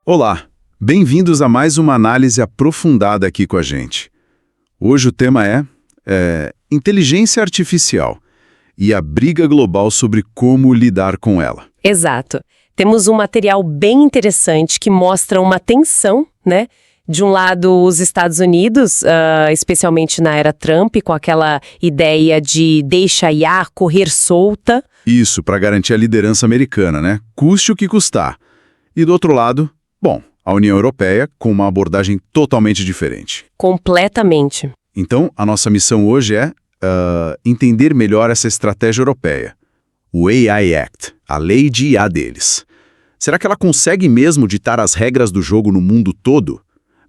Olá, bem-vindos a mais uma análise aprofundada aqui com a gente. Hoje o tema é inteligência artificial e a briga global sobre como lidar com ela. Exato. Temos um material bem interessante que mostra uma tensão, né? De um lado, os Estados Unidos, especialmente na era Trump, com aquela ideia de deixa a IA correr solta. Isso, para garantir a liderança americana, né? Custe o que custar. E do outro lado, bom, a União Europeia com uma abordagem totalmente diferente. Completamente. Então, a nossa missão hoje é entender melhor essa estratégia europeia. O AI Act, a lei de IA deles. Será que ela consegue mesmo ditar as regras do jogo no mundo todo?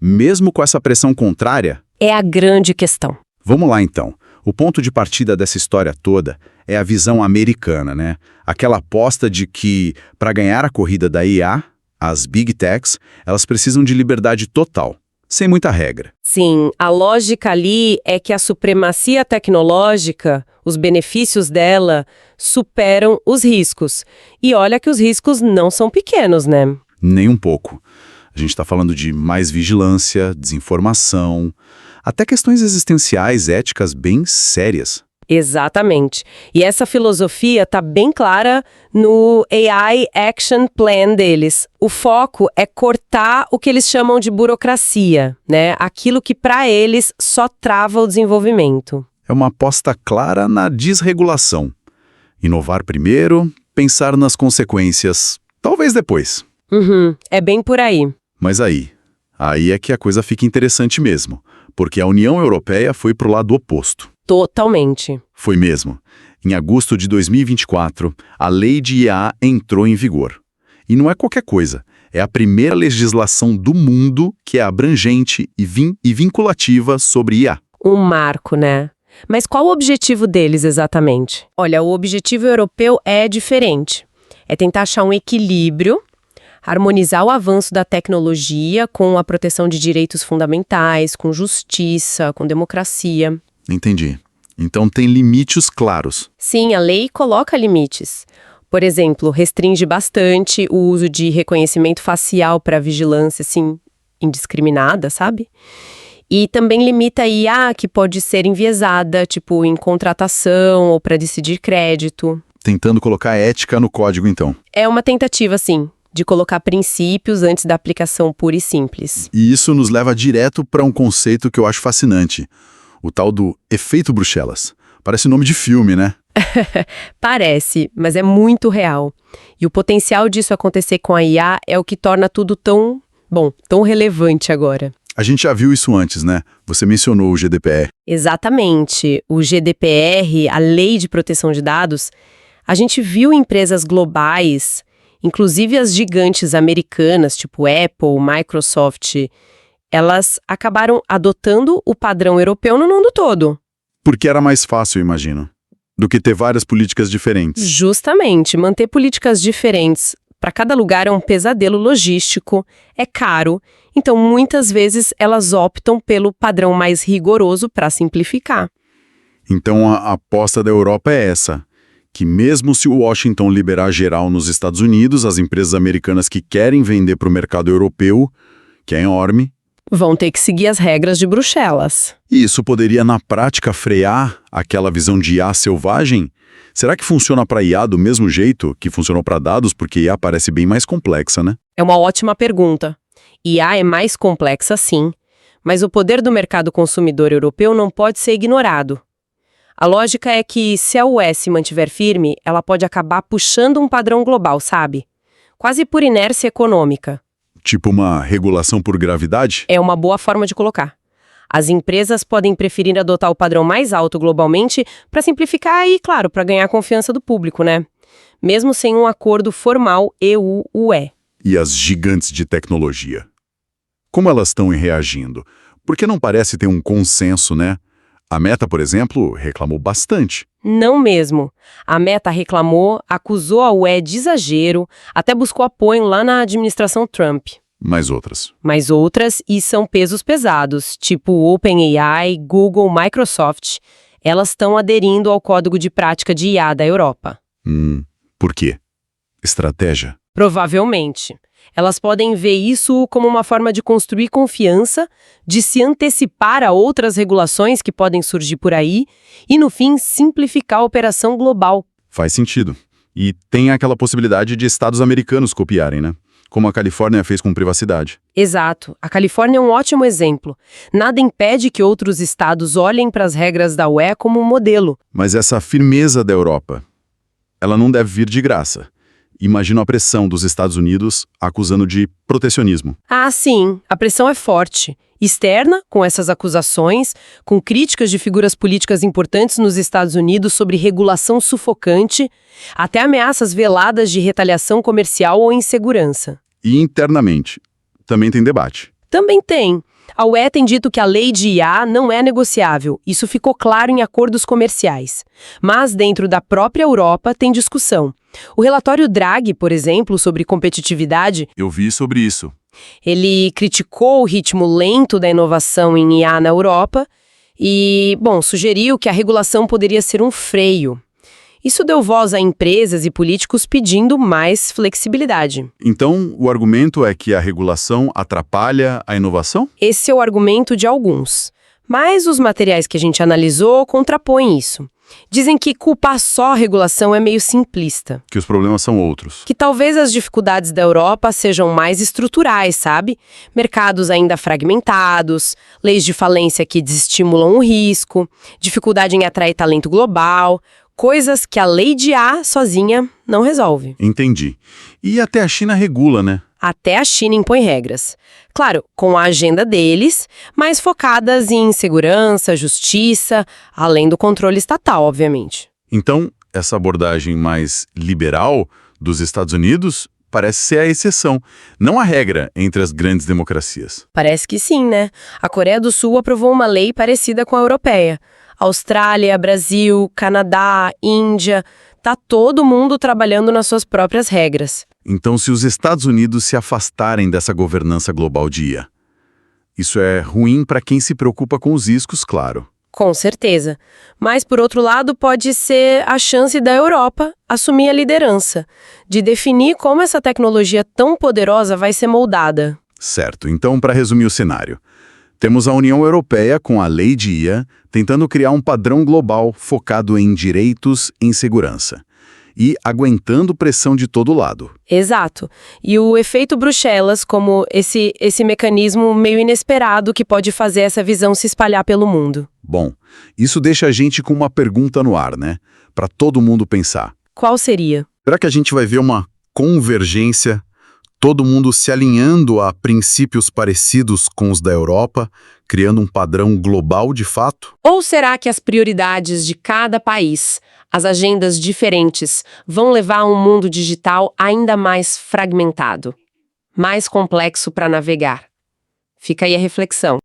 Mesmo com essa pressão contrária? É a grande questão. Vamos lá, então. O ponto de partida dessa história toda é a visão americana, né? Aquela aposta de que, para ganhar a corrida da IA, as Big Techs, elas precisam de liberdade total, sem muita regra. Sim, a lógica ali é que a supremacia tecnológica, os benefícios dela, superam os riscos. E olha que os riscos não são pequenos, né? Nem um pouco. A gente está falando de mais vigilância, desinformação, até questões existenciais, éticas bem sérias. Exatamente. E essa filosofia está bem clara no AI Action Plan deles. O foco é cortar o que eles chamam de burocracia, né? Aquilo que para eles só trava o desenvolvimento. É uma aposta clara na desregulação. Inovar primeiro, pensar nas consequências, talvez depois. É bem por aí. Mas aí é que a coisa fica interessante mesmo, porque a União Europeia foi pro lado oposto. Totalmente. Foi mesmo. Em agosto de 2024, a lei de IA entrou em vigor. E não é qualquer coisa. É a primeira legislação do mundo que é abrangente e vinculativa sobre IA. Um marco, né? Mas qual o objetivo deles exatamente? Olha, o objetivo europeu é diferente. É tentar achar um equilíbrio, harmonizar o avanço da tecnologia com a proteção de direitos fundamentais, com justiça, com democracia. Entendi. Então tem limites claros. Sim, a lei coloca limites. Por exemplo, restringe bastante o uso de reconhecimento facial para vigilância, assim, indiscriminada, sabe? E também limita a IA que pode ser enviesada, tipo em contratação ou para decidir crédito. Tentando colocar ética no código, então. É uma tentativa, sim, de colocar princípios antes da aplicação pura e simples. E isso nos leva direto para um conceito que eu acho fascinante. O tal do efeito Bruxelas. Parece nome de filme, né? Parece, mas é muito real. E o potencial disso acontecer com a IA é o que torna tudo tão relevante agora. A gente já viu isso antes, né? Você mencionou o GDPR. Exatamente. O GDPR, a Lei de Proteção de Dados, a gente viu empresas globais, inclusive as gigantes americanas, tipo Apple, Microsoft, elas acabaram adotando o padrão europeu no mundo todo. Porque era mais fácil, imagino, do que ter várias políticas diferentes. Justamente, manter políticas diferentes para cada lugar é um pesadelo logístico, é caro, então muitas vezes elas optam pelo padrão mais rigoroso para simplificar. Então a aposta da Europa é essa, que mesmo se o Washington liberar geral nos Estados Unidos, as empresas americanas que querem vender para o mercado europeu, que é enorme, vão ter que seguir as regras de Bruxelas. E isso poderia, na prática, frear aquela visão de IA selvagem? Será que funciona para IA do mesmo jeito que funcionou para dados? Porque IA parece bem mais complexa, né? É uma ótima pergunta. IA é mais complexa, sim, mas o poder do mercado consumidor europeu não pode ser ignorado. A lógica é que, se a UE se mantiver firme, ela pode acabar puxando um padrão global, sabe? Quase por inércia econômica. Tipo uma regulação por gravidade? É uma boa forma de colocar. As empresas podem preferir adotar o padrão mais alto globalmente para simplificar e, claro, para ganhar a confiança do público, né? Mesmo sem um acordo formal EU-UE. E as gigantes de tecnologia? Como elas estão reagindo? Porque não parece ter um consenso, né? A Meta, por exemplo, reclamou bastante. Não mesmo. A Meta reclamou, acusou a UE de exagero, até buscou apoio lá na administração Trump. Mais outras. Mais outras, e são pesos pesados, tipo OpenAI, Google, Microsoft. Elas estão aderindo ao Código de Prática de IA da Europa. Por quê? Estratégia? Provavelmente. Elas podem ver isso como uma forma de construir confiança, de se antecipar a outras regulações que podem surgir por aí e, no fim, simplificar a operação global. Faz sentido. E tem aquela possibilidade de estados americanos copiarem, né? Como a Califórnia fez com privacidade. Exato. A Califórnia é um ótimo exemplo. Nada impede que outros estados olhem para as regras da UE como um modelo. Mas essa firmeza da Europa, ela não deve vir de graça. Imagino a pressão dos Estados Unidos acusando de protecionismo. Ah, sim. A pressão é forte. Externa, com essas acusações, com críticas de figuras políticas importantes nos Estados Unidos sobre regulação sufocante, até ameaças veladas de retaliação comercial ou insegurança. E internamente, também tem debate. Também tem. A UE tem dito que a lei de IA não é negociável. Isso ficou claro em acordos comerciais. Mas dentro da própria Europa tem discussão. O relatório Draghi, por exemplo, sobre competitividade, Eu vi sobre isso. ele criticou o ritmo lento da inovação em IA na Europa e, sugeriu que a regulação poderia ser um freio. Isso deu voz a empresas e políticos pedindo mais flexibilidade. Então, o argumento é que a regulação atrapalha a inovação? Esse é o argumento de alguns. Mas os materiais que a gente analisou contrapõem isso. Dizem que culpar só a regulação é meio simplista. Que os problemas são outros. Que talvez as dificuldades da Europa sejam mais estruturais, sabe? Mercados ainda fragmentados, leis de falência que desestimulam o risco, dificuldade em atrair talento global, coisas que a lei de IA sozinha não resolve. Entendi. E até a China regula, né? Até a China impõe regras. Claro, com a agenda deles, mas focadas em segurança, justiça, além do controle estatal, obviamente. Então, essa abordagem mais liberal dos Estados Unidos parece ser a exceção, não a regra entre as grandes democracias. Parece que sim, né? A Coreia do Sul aprovou uma lei parecida com a europeia. Austrália, Brasil, Canadá, Índia, tá todo mundo trabalhando nas suas próprias regras. Então, se os Estados Unidos se afastarem dessa governança global de IA, isso é ruim para quem se preocupa com os riscos, claro. Com certeza. Mas, por outro lado, pode ser a chance da Europa assumir a liderança, de definir como essa tecnologia tão poderosa vai ser moldada. Certo. Então, para resumir o cenário, temos a União Europeia com a lei de IA tentando criar um padrão global focado em direitos e em segurança. E aguentando pressão de todo lado. Exato. E o efeito Bruxelas como esse mecanismo meio inesperado que pode fazer essa visão se espalhar pelo mundo. Bom, isso deixa a gente com uma pergunta no ar, né? Para todo mundo pensar. Qual seria? Será que a gente vai ver uma convergência, todo mundo se alinhando a princípios parecidos com os da Europa, criando um padrão global de fato? Ou será que as prioridades de cada país, as agendas diferentes, vão levar a um mundo digital ainda mais fragmentado, mais complexo para navegar? Fica aí a reflexão.